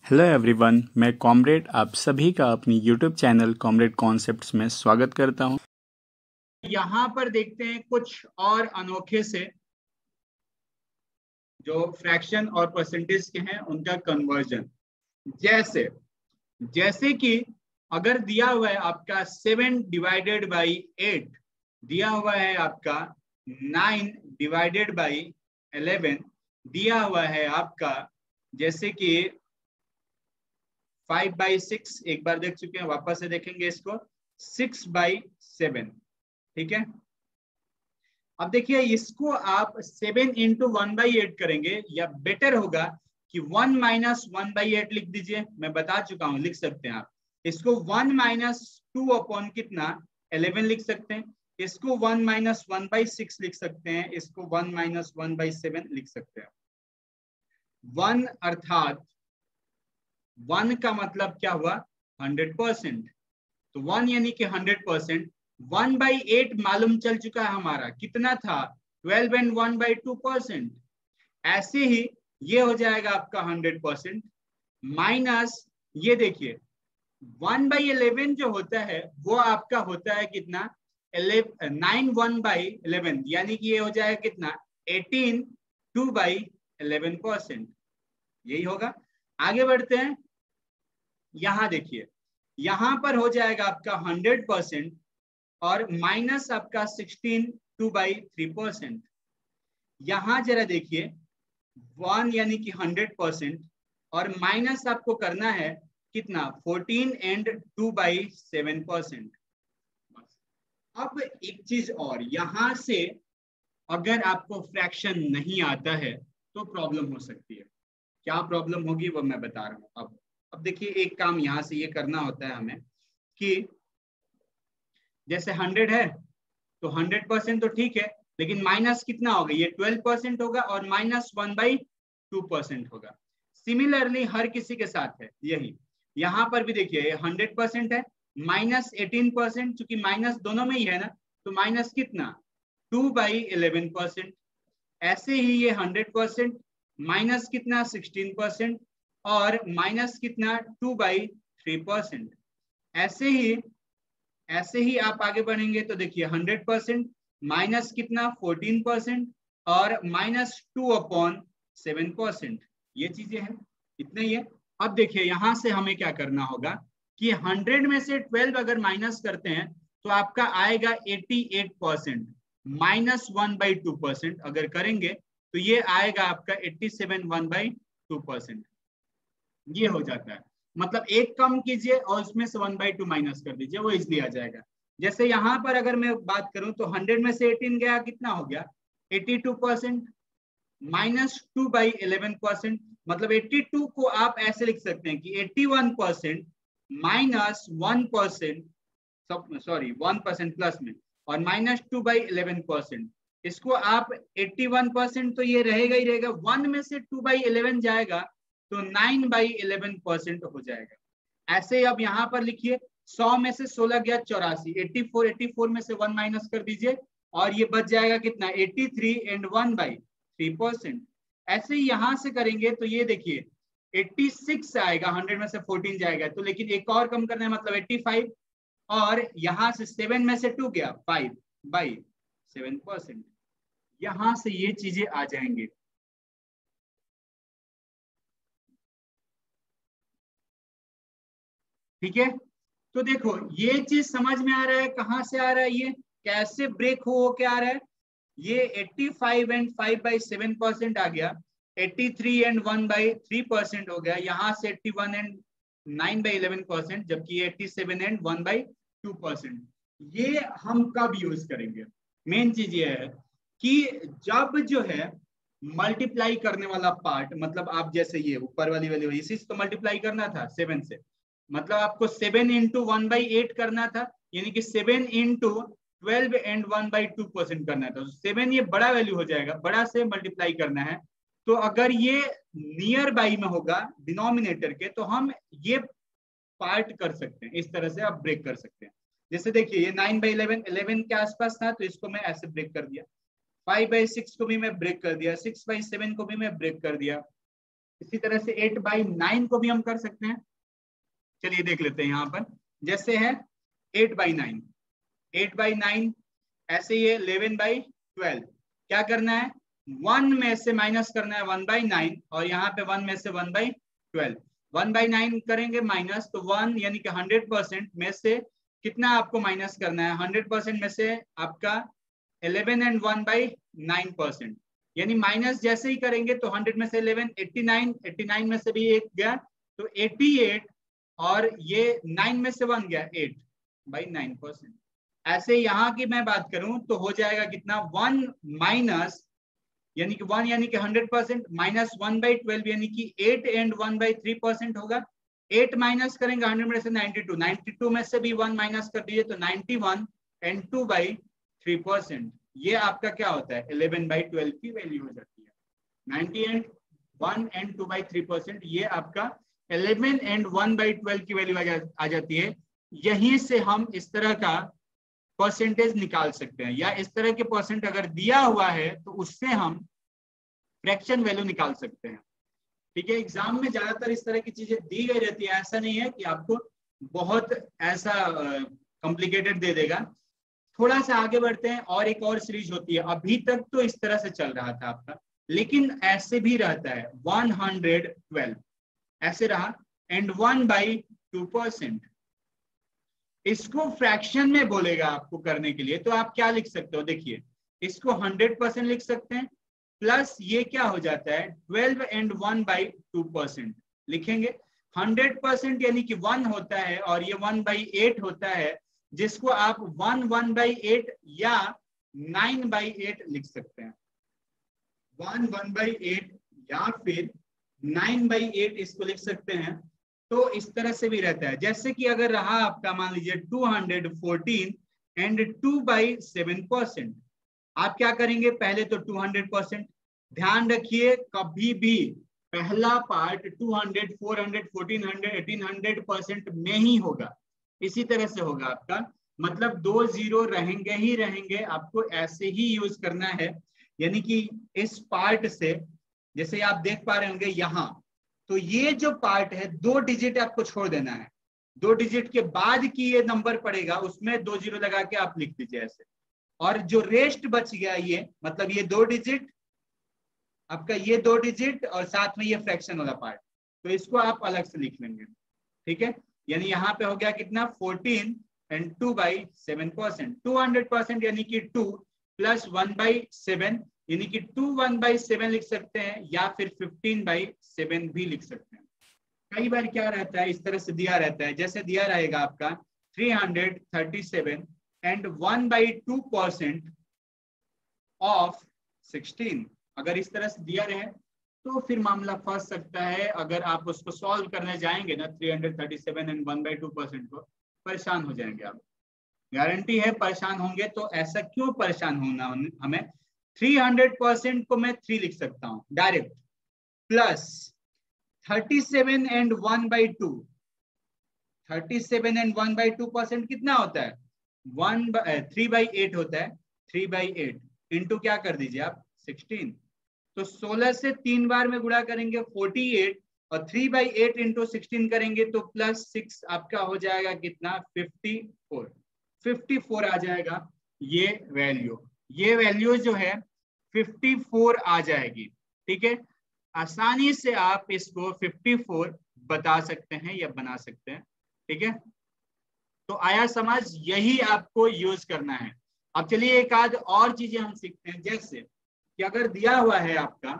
Hello everyone, मैं comrade आप सभी का अपनी यूट्यूब चैनल कॉमरेड कॉन्सेप्ट्स में स्वागत करता हूं। यहाँ पर देखते हैं कुछ और अनोखे से जो फ्रैक्शन और परसेंटेज के हैं उनका कन्वर्जन। जैसे जैसे कि अगर दिया हुआ है आपका 7 डिवाइडेड बाई 8, दिया हुआ है आपका 9 डिवाइडेड बाई 11, दिया हुआ है आपका जैसे कि 5/6, एक बार देख चुके हैं, वापस से देखेंगे इसको 6/7। ठीक है, अब देखिए इसको आप 7 इंटू 1/8 करेंगे या बेटर होगा कि 1 माइनस 1/8 लिख दीजिए। मैं बता चुका हूं, लिख सकते हैं आप इसको 1 माइनस 2 अपॉन कितना 11 लिख सकते हैं, इसको 1 माइनस 1/6 लिख सकते हैं, इसको 1 माइनस 1/7 लिख सकते हैं। 1 अर्थात 1 का मतलब क्या हुआ 100%, तो 1 यानी कि 100%। 1/8 मालूम चल चुका है हमारा, कितना था 12 एंड 1/2%। ऐसे ही ये हो जाएगा आपका 100% माइनस, ये देखिए 1/11 जो होता है वो आपका होता है कितना 9 1/11, यानी कि ये हो जाएगा कितना 18 2/11%, यही होगा। आगे बढ़ते हैं, यहां देखिए यहां पर हो जाएगा आपका 100% और माइनस आपका 16 2/3%। यहां जरा देखिए 1 यानी कि 100% और माइनस आपको करना है कितना 14 एंड 2/7%। अब एक चीज और, यहां से अगर आपको फ्रैक्शन नहीं आता है तो प्रॉब्लम हो सकती है। क्या प्रॉब्लम होगी वो मैं बता रहा हूं। अब देखिए एक काम यहां से ये करना होता है हमें कि जैसे 100 है तो 100% तो ठीक है, लेकिन माइनस कितना होगा, ये 12% होगा और माइनस 1/2% होगा। सिमिलरली हर किसी के साथ है यही, यहां पर भी देखिए ये 100% है, माइनस 18%, चूंकि माइनस दोनों में ही है ना, तो माइनस कितना 2/11%। ऐसे ही ये 100% माइनस कितना 16% और माइनस कितना 2/3%। ऐसे ही आप आगे बढ़ेंगे तो देखिए 100% माइनस कितना 14% और माइनस 2/7%, ये चीजें हैं, इतना ही है। अब देखिए यहां से हमें क्या करना होगा कि 100 में से 12 अगर माइनस करते हैं तो आपका आएगा 88%, माइनस 1/2% अगर करेंगे तो ये आएगा आपका 87 1/2%, ये हो जाता है। मतलब एक कम कीजिए और उसमें से 1/2 माइनस कर दीजिए, वो इजिली आ जाएगा। जैसे यहाँ पर अगर मैं बात करूं तो 100 में से 18 गया, कितना हो गया 82%, माइनस 2/11%। मतलब 82 को आप ऐसे लिख सकते हैं कि 81% माइनस 1%, सॉरी 1% प्लस में, और माइनस 2/11%। इसको आप 81% तो ये रहेगा ही रहेगा, 1 में से 2/11 जाएगा तो 9/11% हो जाएगा। ऐसे ही अब यहाँ पर लिखिए 100 में से 16 गया 84, 84 में से 1 माइनस कर दीजिए और ये बच जाएगा कितना 83 एंड 1/3%। ऐसे ही यहां से करेंगे तो ये देखिए 86 आएगा, 100 में से 14 जाएगा तो, लेकिन एक और कम करना है मतलब 85, और यहां से 7 में से 2 गया 5/7%। यहां से ये चीजें आ जाएंगे। ठीक है, तो देखो ये चीज समझ में आ रहा है, कहां से आ रहा है, ये कैसे ब्रेक हो के आ रहा है। ये 85 एंड 5/7% आ गया, 83 एंड 1/3% हो गया, यहाँ से 81 एंड 9/11%, जबकि 87 एंड 1/2%। ये हम कब यूज करेंगे, मेन चीज ये है कि जब जो है मल्टीप्लाई करने वाला पार्ट, मतलब आप जैसे ये ऊपर वाली वैल्यू इसी से तो मल्टीप्लाई करना था 7 से, मतलब आपको 7 इंटू 1/8 करना था, यानी कि 7 इंटू 12 एंड 1/2% करना था। 7 ये बड़ा वैल्यू हो जाएगा, बड़ा से मल्टीप्लाई करना है, तो अगर ये नियर बाई में होगा डिनोमिनेटर के तो हम ये पार्ट कर सकते हैं, इस तरह से आप ब्रेक कर सकते हैं। जैसे देखिए ये 9/11 11 के आसपास था तो इसको मैं ऐसे ब्रेक कर दिया, 5/6 को भी मैं ब्रेक कर दिया, 6/7 को भी मैं ब्रेक कर दिया, इसी तरह से 8/9 को भी हम कर सकते हैं। चलिए देख लेते हैं यहाँ पर, जैसे है 8/9, 8/9 ऐसे ही 11/12। क्या करना है, 1 में से माइनस करना है 1/9 और यहाँ पे 1 में से 1/12। 1/9 करेंगे माइनस, तो 1 यानी कि 100% में से कितना आपको माइनस करना है, 100% में से आपका 11 and 1/9%, यानी माइनस जैसे ही करेंगे तो 100 में से 11 89, 89 में से भी एक गया तो 88, और ये 9 में से 1 गया 8/9%। ऐसे यहाँ की मैं बात करूं तो हो जाएगा कितना, 1 माइनस यानी कि 1 यानी कि 100% माइनस 1/12 यानी कि 8 and 1/3% होगा। 8 माइनस करेंगे 100 में से 92, 92 में से भी 1 माइनस कर दीजिए तो 91 and 2/3%। ये आपका क्या होता है, 11/12 की वैल्यू हो जाती है। 90 and 1 and 2/3%, ये आपका 11 and 1/12 की वैल्यू आ जाती है। यहीं से हम इस तरह का परसेंटेज निकाल सकते हैं, या इस तरह के परसेंट अगर दिया हुआ है तो उससे हम फ्रैक्शन वैल्यू निकाल सकते हैं। ठीक है, एग्जाम में ज्यादातर इस तरह की चीजें दी गई रहती है, ऐसा नहीं है कि आपको बहुत ऐसा कॉम्प्लिकेटेड दे देगा। थोड़ा सा आगे बढ़ते हैं, और एक और सीरीज होती है, अभी तक तो इस तरह से चल रहा था आपका, लेकिन ऐसे भी रहता है 112 ऐसे रहा एंड 1/2%। इसको फ्रैक्शन में बोलेगा आपको करने के लिए, तो आप क्या लिख सकते हो, देखिए इसको 100% लिख सकते हैं, प्लस ये क्या हो जाता है 12 and 1/2% लिखेंगे। 100% यानी कि 1 होता है और ये 1/8 होता है, जिसको आप 1/8 या 9/8 लिख सकते हैं। 1/8 या फिर 9/8 इसको लिख सकते हैं। तो इस तरह से भी रहता है, जैसे कि अगर रहा आपका मान लीजिए 214 and 2/7%, आप क्या करेंगे, पहले तो 200%। ध्यान रखिए कभी भी पहला पार्ट 200, 400, 1400, 1800% में ही होगा, इसी तरह से होगा आपका, मतलब 2 0 रहेंगे ही रहेंगे, आपको ऐसे ही यूज करना है। यानी कि इस पार्ट से, जैसे आप देख पा रहे होंगे यहाँ, तो ये जो पार्ट है 2 डिजिट आपको छोड़ देना है, 2 डिजिट के बाद की ये नंबर पड़ेगा उसमें 2 0 लगा के आप लिख दीजिए ऐसे, और जो रेस्ट बच गया ये मतलब ये 2 डिजिट आपका, ये 2 डिजिट और साथ में ये फ्रैक्शन वाला पार्ट, तो इसको आप अलग से लिख लेंगे। ठीक है, यानी यहाँ पे हो गया कितना 14 and 2/7%, 200% यानी कि 2 प्लस 1/7 यानी कि 2 1/7 लिख सकते हैं, या फिर 15/7 भी लिख सकते हैं। कई बार क्या रहता है, इस तरह से दिया रहता है, जैसे दिया रहेगा आपका 337 and 1/2% ऑफ 16, अगर इस तरह से दिया रहे तो फिर मामला फंस सकता है। अगर आप उसको सॉल्व करने जाएंगे ना 337 and 1/2% को, परेशान हो जाएंगे आप, गारंटी है परेशान होंगे। तो ऐसा क्यों परेशान होना हमें, 300% को मैं 3 लिख सकता हूं डायरेक्ट, प्लस 37 and 1/2, 37 and 1/2% कितना होता है, 3/8 होता है, 3/8 इंटू क्या कर दीजिए आप 16, तो 16 से 3 बार में गुणा करेंगे 48, और 3/8 इंटू 16 करेंगे तो प्लस 6 आपका हो जाएगा कितना 54 आ जाएगा। ये वैल्यू जो है 54 आ जाएगी। ठीक है, आसानी से आप इसको 54 बता सकते हैं या बना सकते हैं। ठीक है, तो आया समझ, यही आपको यूज करना है। अब चलिए एक आध और चीजें हम सीखते हैं, जैसे कि अगर दिया हुआ है आपका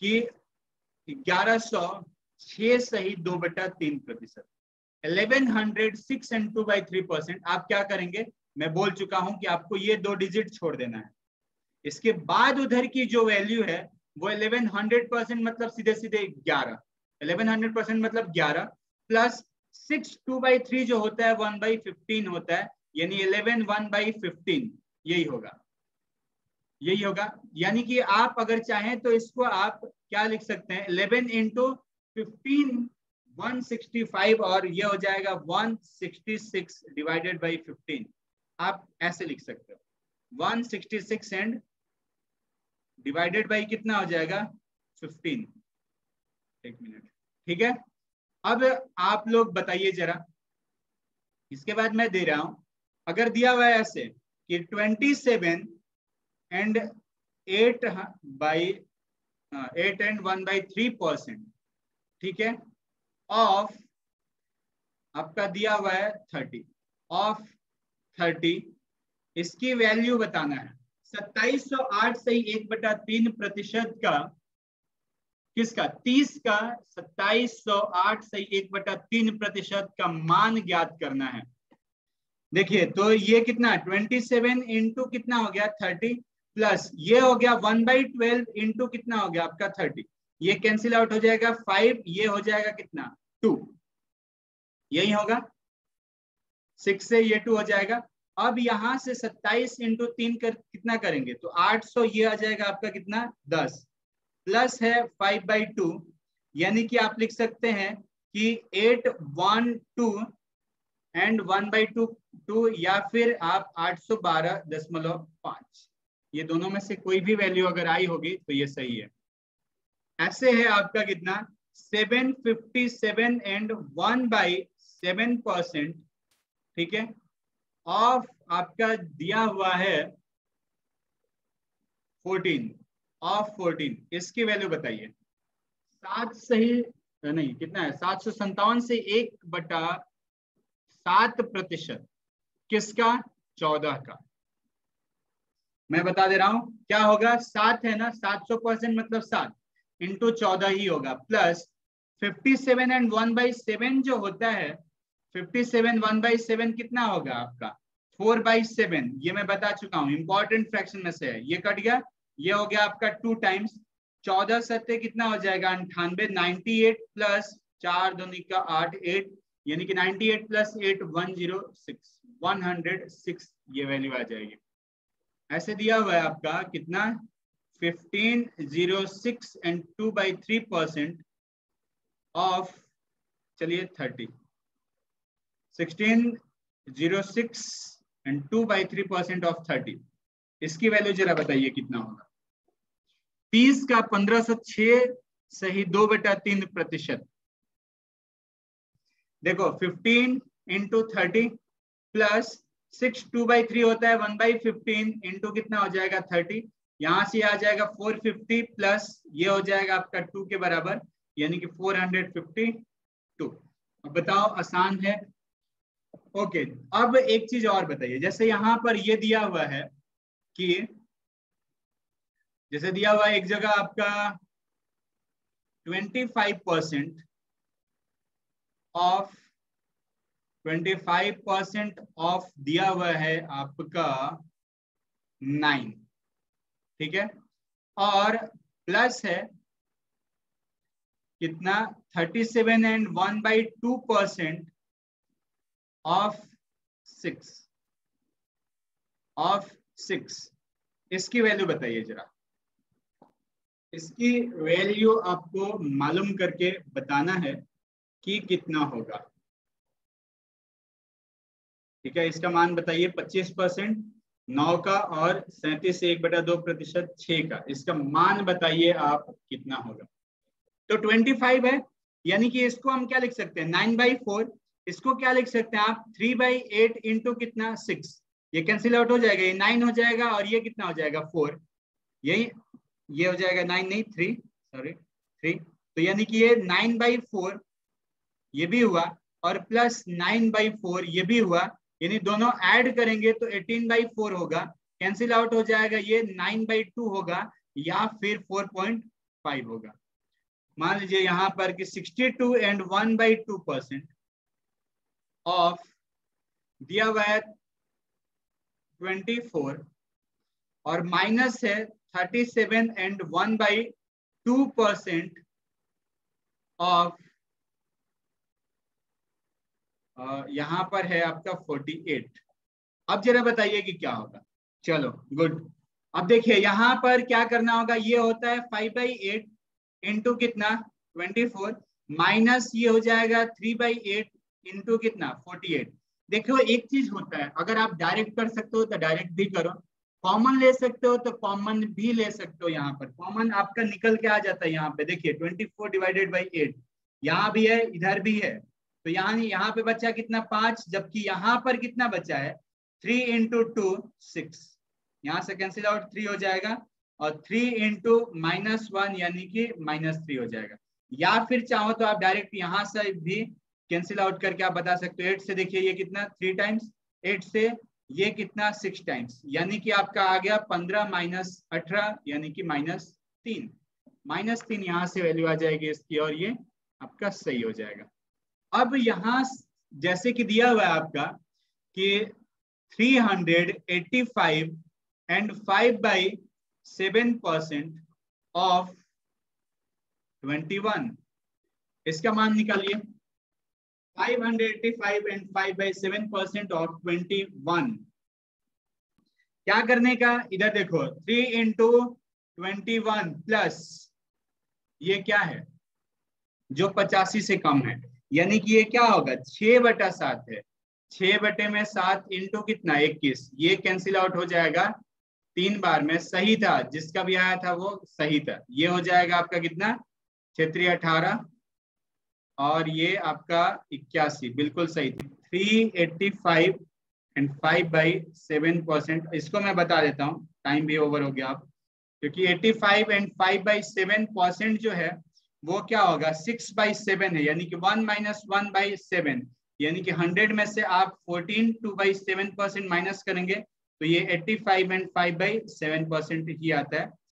कि 1106 सही 2/3%, 1100 6 and 2/3%, आप क्या करेंगे, मैं बोल चुका हूं कि आपको ये 2 डिजिट छोड़ देना है। इसके बाद उधर की जो वैल्यू है वो 1100% मतलब सीधे सीधे 11, 1100% मतलब 11 प्लस 6 2/3 जो होता है 1/15 होता है, यानी 11 1/15 यही होगा। यानी कि आप अगर चाहें तो इसको आप क्या लिख सकते हैं, 11 इंटू 15 165, और ये हो जाएगा 166 डिवाइडेड बाई 15, आप ऐसे लिख सकते हो 166 एंड डिवाइडेड बाई कितना हो जाएगा 15। एक मिनट, ठीक है। अब आप लोग बताइए जरा, इसके बाद मैं दे रहा हूं, अगर दिया हुआ है ऐसे कि 27 एंड 8 बाई 8 एंड 1/3%, ठीक है, ऑफ आपका दिया हुआ है 30, ऑफ 30, इसकी वैल्यू बताना है। 2708 से 1/3% का, किसका, 30 का 2708 से 1/3% का मान ज्ञात करना है। देखिए तो ये कितना, 27 इंटू कितना हो गया 30, प्लस ये हो गया 1/12 इंटू कितना हो गया आपका 30, ये कैंसिल आउट हो जाएगा 5, ये हो जाएगा कितना 2, यही होगा 6 से ये 2 हो जाएगा। अब यहां से 27 इंटू 3 कर कितना करेंगे तो 800, ये आ जाएगा आपका कितना 10, प्लस है 5/2, यानी कि आप लिख सकते हैं कि 812 एंड 1/2, या फिर आप 812.5, ये दोनों में से कोई भी वैल्यू अगर आई होगी तो ये सही है। ऐसे है आपका कितना 757 एंड 1/7%, ठीक है, ऑफ आपका दिया हुआ है 14, ऑफ 14, इसकी वैल्यू बताइए। 7 सही नहीं, कितना है 757 से 1/7%, किसका, 14 का। मैं बता दे रहा हूं क्या होगा, 7 है ना, 700% मतलब 7 इंटू 14 ही होगा, प्लस 57 एंड 1/7 जो होता है, 57 1/7 कितना होगा आपका 4/7, ये मैं बता चुका हूं, इंपॉर्टेंट फ्रैक्शन में से है, ये कट गया, ये हो गया आपका 2 टाइम्स 14 सत्ते कितना हो जाएगा 98, 98 प्लस 4 दूनी का 8, 8, यानी कि 98 प्लस 8 106, 106 ये वैल्यू आ जाएगी। ऐसे दिया हुआ है आपका कितना 1506 एंड 2/3% ऑफ, चलिए 30, 1606 एंड 2/3% ऑफ 30, इसकी वैल्यू जरा बताइए कितना होगा। 30 का 1506 सही 2/3%, देखो 15 इंटू 30 प्लस 6 2/3 होता है 1/15 इंटू कितना हो जाएगा 30, यहां से आ जाएगा 450 प्लस ये हो जाएगा आपका 2 के बराबर, यानी कि 452। अब बताओ आसान है। ओके, अब एक चीज और बताइए, जैसे यहां पर ये दिया हुआ है कि, जैसे दिया हुआ है एक जगह आपका 25% ऑफ 25% ऑफ दिया हुआ है आपका 9, ठीक है, और प्लस है कितना 37 एंड 1/2% ऑफ 6, इसकी वैल्यू बताइए जरा, इसकी वैल्यू आपको मालूम करके बताना है कि कितना होगा, ठीक है, इसका मान बताइए 25% 9 का और 37 से 1/2% 6 का, इसका मान बताइए आप कितना होगा। तो 25 है, यानी कि इसको हम क्या लिख सकते हैं 9/4, इसको क्या लिख सकते हैं आप 3/8 इंटू कितना 6, ये कैंसिल आउट हो जाएगा, ये 9 हो जाएगा और ये कितना हो जाएगा 4, यही ये हो जाएगा 9 नहीं 3, सॉरी 3, तो यानी कि ये 9/4 ये भी हुआ और प्लस 9/4 ये भी हुआ, यानी दोनों ऐड करेंगे तो 18/4 होगा, कैंसिल आउट हो जाएगा, ये 9/2 होगा या फिर 4.5 होगा। मान लीजिए यहां पर कि 62 एंड 1/2% ऑफ दिया हुआ है 24 और माइनस है 37 एंड 1/2% ऑफ यहां पर है आपका 48। अब जरा बताइए कि क्या होगा। चलो गुड, अब देखिए यहां पर क्या करना होगा, ये होता है 5/8 इंटू कितना 24 माइनस ये हो जाएगा 3/8 इंटू कितना 48। देखो एक चीज होता है, अगर आप डायरेक्ट कर सकते हो तो डायरेक्ट भी करो, कॉमन ले सकते हो तो कॉमन भी ले सकते हो। यहाँ पर कॉमन आपका निकल के आ जाता है। यहाँ पे देखिए 24 डिवाइडेड बाई 8, यहाँ भी है इधर भी है, तो यहाँ पे बचा कितना 5, जबकि यहाँ पर कितना बचा है 3 इंटू 2 6, यहाँ से कैंसिल आउट 3 हो जाएगा, और 3 इंटू -1 यानी कि -3 हो जाएगा। या फिर चाहो तो आप डायरेक्ट यहाँ से भी कैंसिल आउट करके आप बता सकते हो। 8 से देखिए ये कितना 3 टाइम्स, 8 से ये कितना 6 टाइम्स, यानी कि आपका आ गया 15 माइनस 18 यानी कि -3। -3 यहाँ से वैल्यू आ जाएगी इसकी, और ये आपका सही हो जाएगा। अब यहाँ जैसे कि दिया हुआ है आपका कि 385 and 5/7% of 21, इसका मान निकालिए। 585 and 5/7% of 21, क्या करने का, इधर देखो 3 इंटू 21 प्लस ये क्या है जो 85 से कम है, यानी कि ये क्या होगा 6/7 है। 6/7 इंटू कितना 21, ये कैंसिल आउट हो जाएगा 3 बार में, सही था जिसका भी आया था वो सही था। ये हो जाएगा आपका कितना 18 और ये आपका 81, बिल्कुल सही थी। 385 एंड 5/7%, इसको मैं बता देता हूँ, टाइम भी ओवर हो गया आप, क्योंकि 85 एंड 5/7% जो है वो क्या होगा 6/7 है, यानी कि 1 - 1/7, यानी कि 100 में से आप 14 2/7% माइनस करेंगे तो ये 85 एंड 5/7% ही आता है।